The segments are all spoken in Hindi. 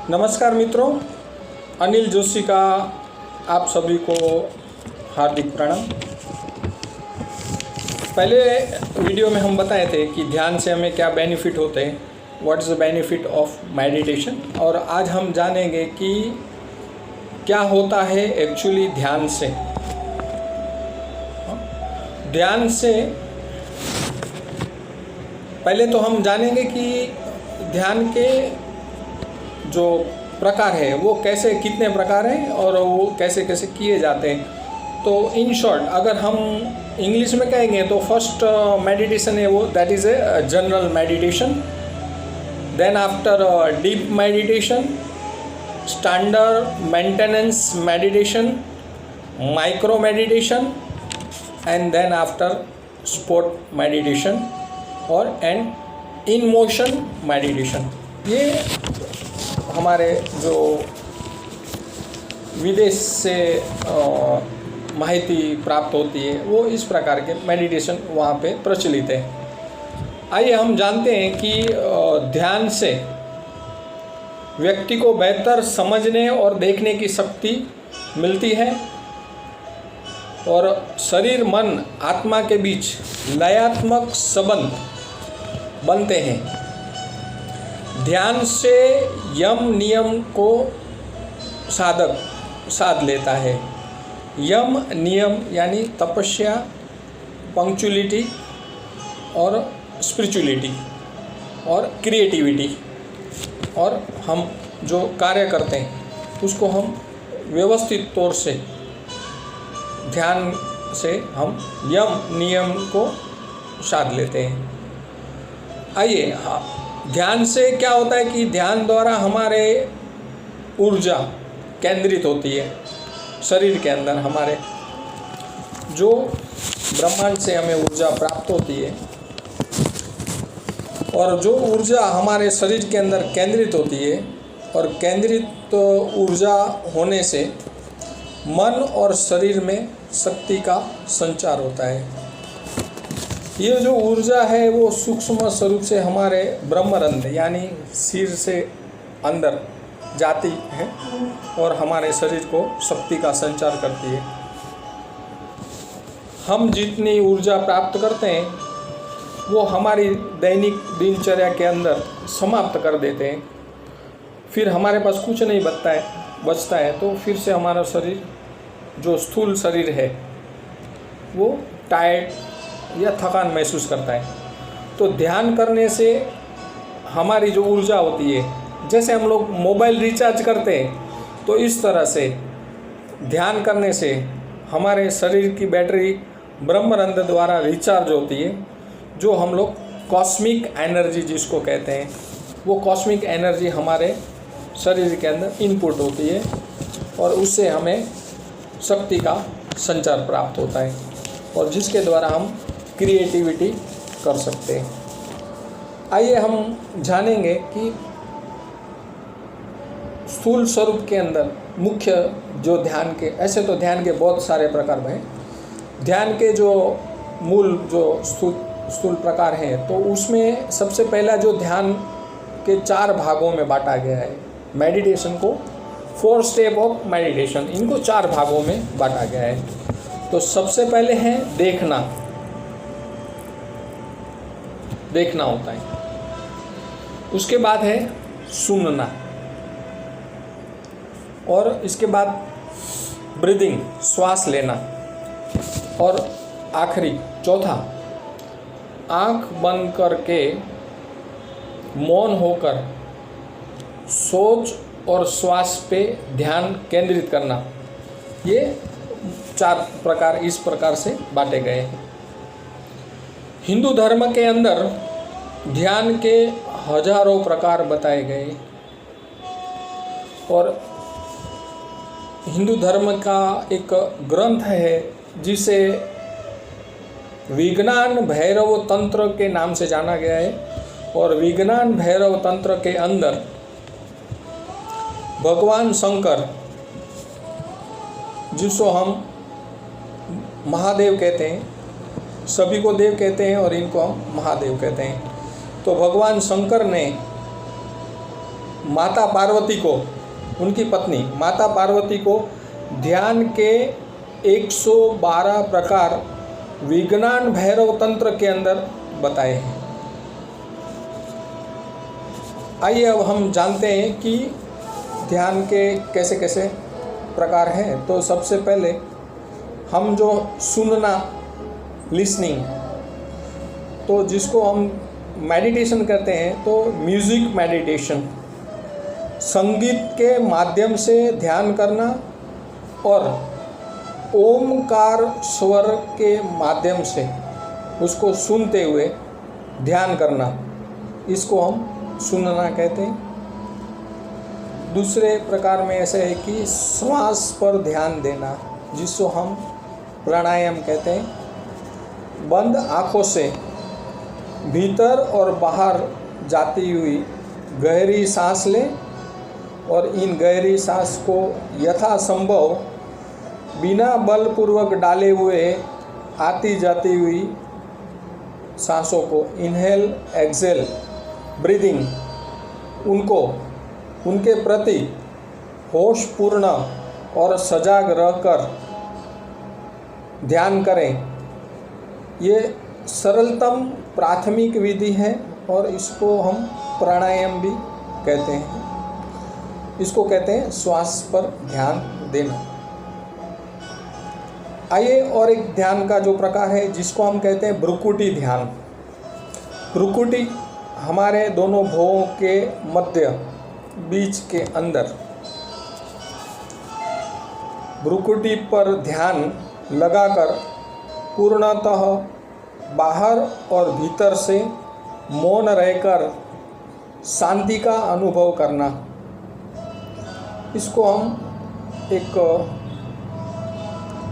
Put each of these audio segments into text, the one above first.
नमस्कार मित्रों, अनिल जोशी का आप सभी को हार्दिक प्रणाम। पहले वीडियो में हम बताए थे कि ध्यान से हमें क्या बेनिफिट होते हैं, what is the benefit of meditation. और आज हम जानेंगे कि क्या होता है एक्चुअली ध्यान से। ध्यान से पहले तो हम जानेंगे कि ध्यान के जो प्रकार है वो कैसे, कितने प्रकार हैं और वो कैसे कैसे किए जाते हैं। तो इन शॉर्ट अगर हम इंग्लिश में कहेंगे तो फर्स्ट मेडिटेशन है वो, that is a general meditation. Then after deep meditation, standard maintenance meditation, micro meditation, and then after sport meditation और एंड इन मोशन मेडिटेशन। ये हमारे जो विदेश से माहिती प्राप्त होती है वो इस प्रकार के मेडिटेशन वहाँ पे प्रचलित है। आइए हम जानते हैं कि ध्यान से व्यक्ति को बेहतर समझने और देखने की शक्ति मिलती है और शरीर मन आत्मा के बीच लयात्मक संबंध बनते हैं। ध्यान से यम नियम को साधक साध लेता है। यम नियम यानी तपस्या, पंक्चुअलिटी और स्पिरिचुअलिटी और क्रिएटिविटी, और हम जो कार्य करते हैं उसको हम व्यवस्थित तौर से ध्यान से हम यम नियम को साध लेते हैं। आइए, ध्यान से क्या होता है कि ध्यान द्वारा हमारे ऊर्जा केंद्रित होती है शरीर के अंदर। हमारे जो ब्रह्मांड से हमें ऊर्जा प्राप्त होती है और जो ऊर्जा हमारे शरीर के अंदर केंद्रित होती है, और केंद्रित ऊर्जा होने से मन और शरीर में शक्ति का संचार होता है। ये जो ऊर्जा है वो सूक्ष्म स्वरूप से हमारे ब्रह्मरंध्र यानी सिर से अंदर जाती है और हमारे शरीर को शक्ति का संचार करती है। हम जितनी ऊर्जा प्राप्त करते हैं वो हमारी दैनिक दिनचर्या के अंदर समाप्त कर देते हैं। फिर हमारे पास कुछ नहीं बचता है तो फिर से हमारा शरीर, जो स्थूल शरीर है, वो टायर्ड या थकान महसूस करता है। तो ध्यान करने से हमारी जो ऊर्जा होती है, जैसे हम लोग मोबाइल रिचार्ज करते हैं, तो इस तरह से ध्यान करने से हमारे शरीर की बैटरी ब्रह्मरंध्र द्वारा रिचार्ज होती है। जो हम लोग कॉस्मिक एनर्जी जिसको कहते हैं, वो कॉस्मिक एनर्जी हमारे शरीर के अंदर इनपुट होती है और उससे हमें शक्ति का संचार प्राप्त होता है और जिसके द्वारा हम क्रिएटिविटी कर सकते हैं। आइए हम जानेंगे कि स्थूल स्वरूप के अंदर मुख्य जो ध्यान के, ऐसे तो ध्यान के बहुत सारे प्रकार हैं। ध्यान के जो मूल जो स्थूल प्रकार हैं, तो उसमें सबसे पहला जो ध्यान के 4 भागों में बांटा गया है मेडिटेशन को, 4 स्टेप ऑफ मेडिटेशन, इनको 4 भागों में बांटा गया है। तो सबसे पहले है देखना होता है। उसके बाद है सुनना, और इसके बाद ब्रीदिंग, श्वास लेना, और आखिरी चौथा आँख बंद करके मौन होकर सोच और श्वास पे ध्यान केंद्रित करना। ये 4 प्रकार इस प्रकार से बांटे गए हैं। हिंदू धर्म के अंदर ध्यान के हजारों प्रकार बताए गए और हिंदू धर्म का एक ग्रंथ है जिसे विज्ञान भैरव तंत्र के नाम से जाना गया है। और विज्ञान भैरव तंत्र के अंदर भगवान शंकर, जिसको हम महादेव कहते हैं, सभी को देव कहते हैं और इनको हम महादेव कहते हैं। तो भगवान शंकर ने माता पार्वती को, उनकी पत्नी माता पार्वती को ध्यान के 112 प्रकार विज्ञान भैरव तंत्र के अंदर बताए हैं। आइए अब हम जानते हैं कि ध्यान के कैसे कैसे प्रकार हैं। तो सबसे पहले हम जो सुनना, लिसनिंग, तो जिसको हम मेडिटेशन कहते हैं, तो म्यूज़िक मेडिटेशन, संगीत के माध्यम से ध्यान करना और ओमकार स्वर के माध्यम से उसको सुनते हुए ध्यान करना, इसको हम सुनना कहते हैं। दूसरे प्रकार में ऐसे है कि श्वास पर ध्यान देना, जिसको हम प्राणायाम कहते हैं। बंद आँखों से भीतर और बाहर जाती हुई गहरी सांस लें और इन गहरी सांस को यथासंभव बिना बलपूर्वक डाले हुए आती जाती हुई सांसों को, इनहेल एक्सेल ब्रीदिंग, उनको उनके प्रति होशपूर्ण और सजाग रहकर ध्यान करें। ये सरलतम प्राथमिक विधि है और इसको हम प्राणायाम भी कहते हैं। इसको कहते हैं श्वास पर ध्यान देना। आइए और एक ध्यान का जो प्रकार है जिसको हम कहते हैं भ्रुकुटी ध्यान। भ्रुकुटी हमारे दोनों भौहों के मध्य बीच के अंदर भ्रुकुटी पर ध्यान लगाकर पूर्णतः बाहर और भीतर से मौन रहकर शांति का अनुभव करना, इसको हम एक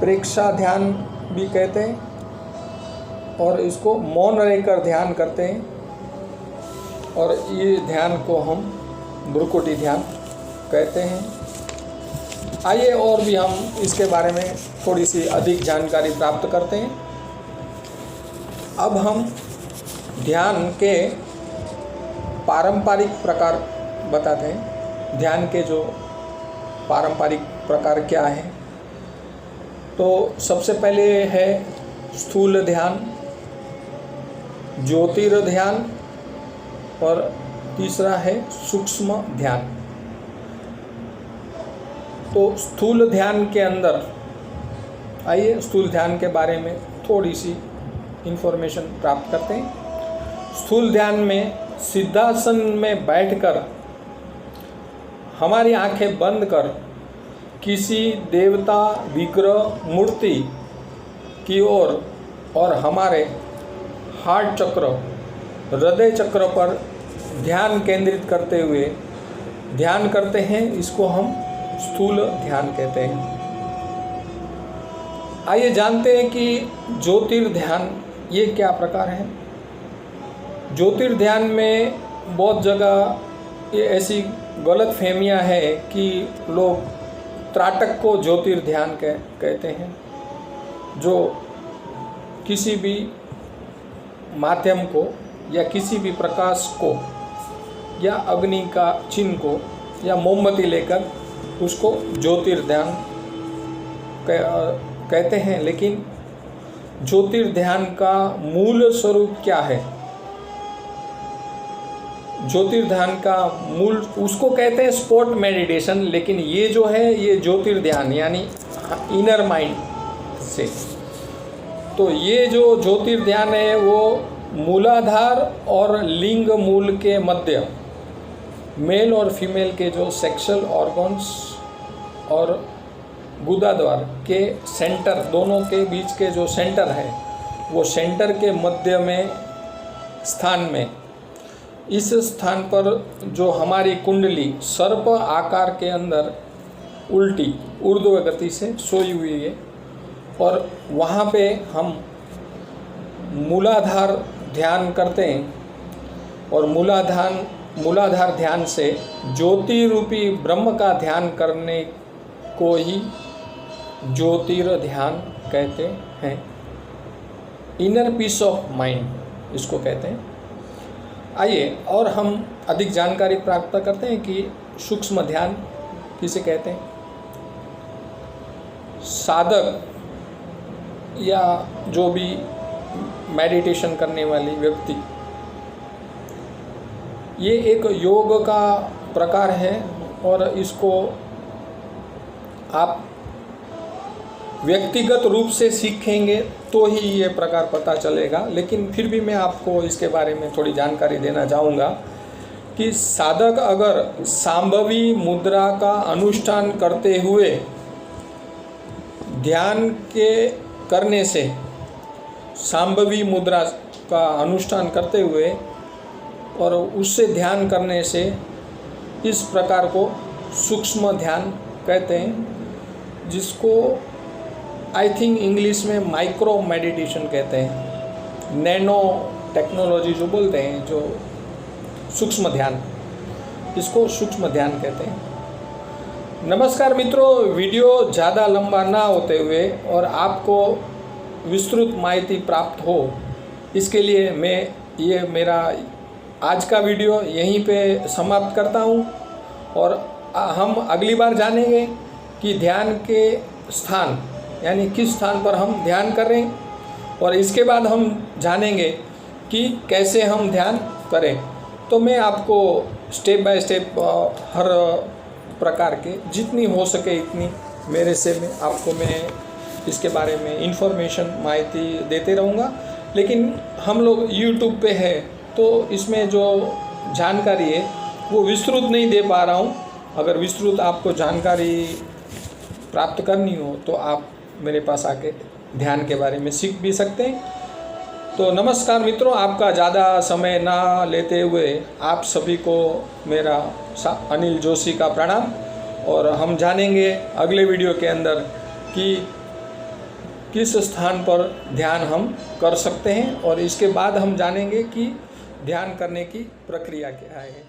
प्रेक्षा ध्यान भी कहते हैं और इसको मौन रहकर ध्यान करते हैं और ये ध्यान को हम भ्रुकुटी ध्यान कहते हैं। आइए और भी हम इसके बारे में थोड़ी सी अधिक जानकारी प्राप्त करते हैं। अब हम ध्यान के पारंपरिक प्रकार बताते हैं। ध्यान के जो पारंपरिक प्रकार क्या है, तो सबसे पहले है स्थूल ध्यान, ज्योतिर्ध्यान और तीसरा है सूक्ष्म ध्यान। तो स्थूल ध्यान के अंदर आइए स्थूल ध्यान के बारे में थोड़ी सी इन्फॉर्मेशन प्राप्त करते हैं। स्थूल ध्यान में सिद्धासन में बैठकर हमारी आंखें बंद कर किसी देवता, विग्रह, मूर्ति की ओर और हमारे हार्ट चक्र, हृदय चक्र पर ध्यान केंद्रित करते हुए ध्यान करते हैं। इसको हम स्थूल ध्यान कहते हैं। आइए जानते हैं कि ज्योतिर्ध्यान ये क्या प्रकार है। ज्योतिर्ध्यान में बहुत जगह ये ऐसी गलत फहमियाँ है कि लोग त्राटक को ज्योतिर्ध्यान कहते हैं, जो किसी भी माध्यम को या किसी भी प्रकाश को या अग्नि का चिन्ह को या मोमबत्ती लेकर उसको ज्योतिर्ध्यान कहते हैं। लेकिन ज्योतिर्ध्यान का मूल स्वरूप क्या है? ज्योतिर्ध्यान का मूल उसको कहते हैं स्पॉट मेडिटेशन, लेकिन ये जो है ये ज्योतिर्ध्यान यानी इनर माइंड से। तो ये जो ज्योतिर्ध्यान है वो मूलाधार और लिंग मूल के मध्य मेल और फीमेल के जो सेक्सुअल ऑर्गन्स और गुदाद्वार के सेंटर, दोनों के बीच के जो सेंटर है वो सेंटर के मध्य में स्थान में, इस स्थान पर जो हमारी कुंडली सर्प आकार के अंदर उल्टी ऊर्ध्व गति से सोई हुई है और वहाँ पे हम मूलाधार ध्यान करते हैं और मूलाधार ध्यान से ज्योति रूपी ब्रह्म का ध्यान करने को ही ज्योतिर्ध्यान कहते हैं। इनर पीस ऑफ माइंड इसको कहते हैं। आइए और हम अधिक जानकारी प्राप्त करते हैं कि सूक्ष्म ध्यान किसे कहते हैं। साधक या जो भी मेडिटेशन करने वाली व्यक्ति, ये एक योग का प्रकार है और इसको आप व्यक्तिगत रूप से सीखेंगे तो ही ये प्रकार पता चलेगा। लेकिन फिर भी मैं आपको इसके बारे में थोड़ी जानकारी देना चाहूँगा कि साधक अगर सांभवी मुद्रा का अनुष्ठान करते हुए ध्यान के करने से, सांभवी मुद्रा का अनुष्ठान करते हुए और उससे ध्यान करने से, इस प्रकार को सूक्ष्म ध्यान कहते हैं, जिसको आई थिंक इंग्लिश में माइक्रो मेडिटेशन कहते हैं। नैनो टेक्नोलॉजी जो बोलते हैं, जो सूक्ष्म ध्यान, इसको सूक्ष्म ध्यान कहते हैं। नमस्कार मित्रों, वीडियो ज़्यादा लंबा ना होते हुए और आपको विस्तृत माहिती प्राप्त हो, इसके लिए मैं ये मेरा आज का वीडियो यहीं पे समाप्त करता हूँ। और हम अगली बार जानेंगे कि ध्यान के स्थान, यानी किस स्थान पर हम ध्यान करें, और इसके बाद हम जानेंगे कि कैसे हम ध्यान करें। तो मैं आपको स्टेप बाय स्टेप हर प्रकार के जितनी हो सके इतनी मेरे से मैं इसके बारे में इन्फॉर्मेशन, माहिती देते रहूँगा। लेकिन हम लोग यूट्यूब पे है तो इसमें जो जानकारी है वो विस्तृत नहीं दे पा रहा हूँ। अगर विस्तृत आपको जानकारी प्राप्त करनी हो तो आप मेरे पास आके ध्यान के बारे में सीख भी सकते हैं। तो नमस्कार मित्रों, आपका ज़्यादा समय ना लेते हुए आप सभी को मेरा अनिल जोशी का प्रणाम। और हम जानेंगे अगले वीडियो के अंदर कि किस स्थान पर ध्यान हम कर सकते हैं, और इसके बाद हम जानेंगे कि ध्यान करने की प्रक्रिया क्या है।